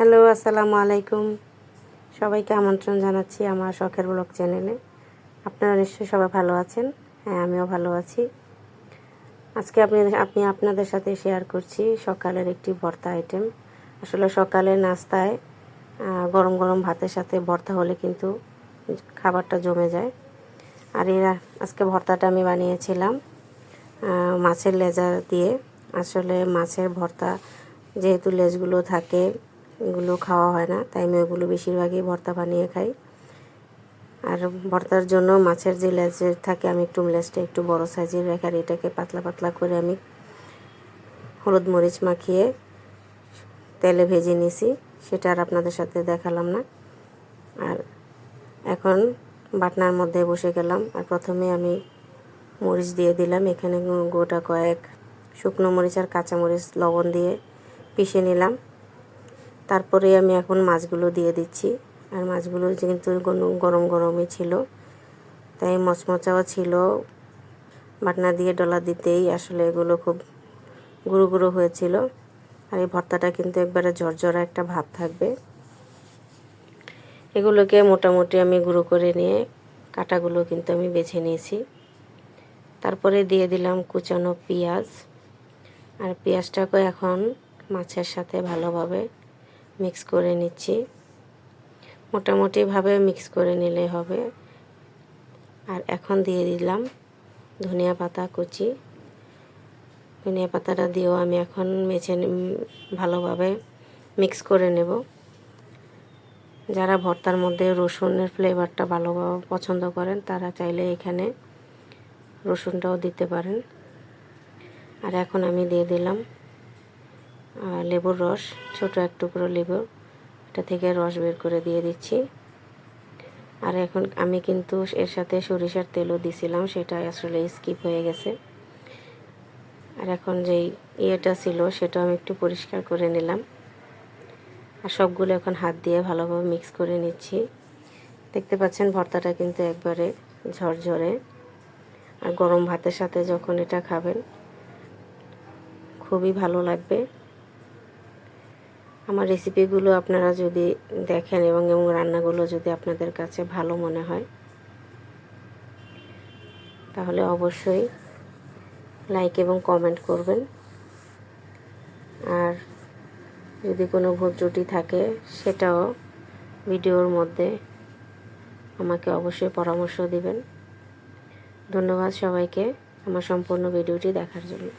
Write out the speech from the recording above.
Hello, আসসালামু আলাইকুম। সবাইকে আমন্ত্রণ জানাচ্ছি আমার শখের ব্লগ চ্যানেলে। আপনারা নিশ্চয়ই সবাই ভালো আছেন। হ্যাঁ, আমিও ভালো আছি। আজকে আমি আপনাদের সাথে শেয়ার করছি সকালের একটি ভর্তা আইটেম। আসলে সকালে নাস্তায় গরম গরম ভাতের সাথে ভর্তা হলে কিন্তু খাবারটা জমে যায়। আর আজকে ভর্তাটা আমি বানিয়েছিলাম মাছের লেজা দিয়ে। আসলে মাছের ভর্তা যেহেতু লেজগুলো থাকে, এগুলো খাওয়া হয় না, তাই আমি ওগুলো বেশিরভাগই ভর্তা বানিয়ে খাই। আর ভর্তার জন্য মাছের যে লেজ থাকে, আমি লেজটা একটু বড় সাইজের রেখে আর এটাকে পাতলা পাতলা করে আমি হলুদ মরিচ মাখিয়ে তেলে ভেজে নিয়েছি। সেটা আর আপনাদের সাথে দেখালাম না। আর এখন বাটনার মধ্যে বসে গেলাম। আর প্রথমে আমি মরিচ দিয়ে দিলাম, এখানে গোটা কয়েক শুকনো মরিচ আর কাঁচা মরিচ লবণ দিয়ে পিষে নিলাম। তারপরে আমি এখন মাছগুলো দিয়ে দিচ্ছি। আর মাছগুলো কিন্তু গরম গরমই ছিল, তাই মচমচাও ছিল। বাটনা দিয়ে ডলা দিতেই আসলে এগুলো খুব গুঁড়ো গুঁড়ো হয়েছিল। আর এই ভর্তাটা কিন্তু একবারে ঝরঝরা একটা ভাব থাকবে। এগুলোকে মোটামুটি আমি গুঁড়ো করে নিয়ে কাঁটাগুলো কিন্তু আমি বেছে নিয়েছি। তারপরে দিয়ে দিলাম কুচানো পেঁয়াজ। আর পেঁয়াজটাকে এখন মাছের সাথে ভালোভাবে মিক্স করে নিচ্ছি। মোটামুটিভাবে মিক্স করে নিলে হবে। আর এখন দিয়ে দিলাম ধনিয়া পাতা কুচি। ধনিয়া পাতাটা দিয়েও আমি এখন ভালোভাবে মিক্স করে নেব। যারা ভর্তার মধ্যে রসুনের ফ্লেভারটা ভালোভাবে পছন্দ করেন, তারা চাইলে এখানে রসুনটাও দিতে পারেন। আর এখন আমি দিয়ে দিলাম লেবুর রস, ছোট এক টুকরো লেবু, এটা থেকে রস বের করে দিয়ে দিচ্ছি। আর এখন আমি কিন্তু এর সাথে সরিষার তেলও দিছিলাম, সেটা আসলে স্কিপ হয়ে গেছে। আর এখন যেই ইয়েটা ছিল সেটা আমি একটু পরিষ্কার করে নিলাম। আর সবগুলো এখন হাত দিয়ে ভালোভাবে মিক্স করে নিচ্ছি। দেখতে পাচ্ছেন ভর্তাটা কিন্তু একবারে ঝরঝরে। আর গরম ভাতের সাথে যখন এটা খাবেন খুবই ভালো লাগবে। আমার রেসিপিগুলো আপনারা যদি দেখেন এবং রান্নাগুলো যদি আপনাদের কাছে ভালো মনে হয়, তাহলে অবশ্যই লাইক এবং কমেন্ট করবেন। আর যদি কোনো ভুল ত্রুটি থাকে সেটাও ভিডিওর মধ্যে আমাকে অবশ্যই পরামর্শ দিবেন। ধন্যবাদ সবাইকে আমার সম্পূর্ণ ভিডিওটি দেখার জন্য।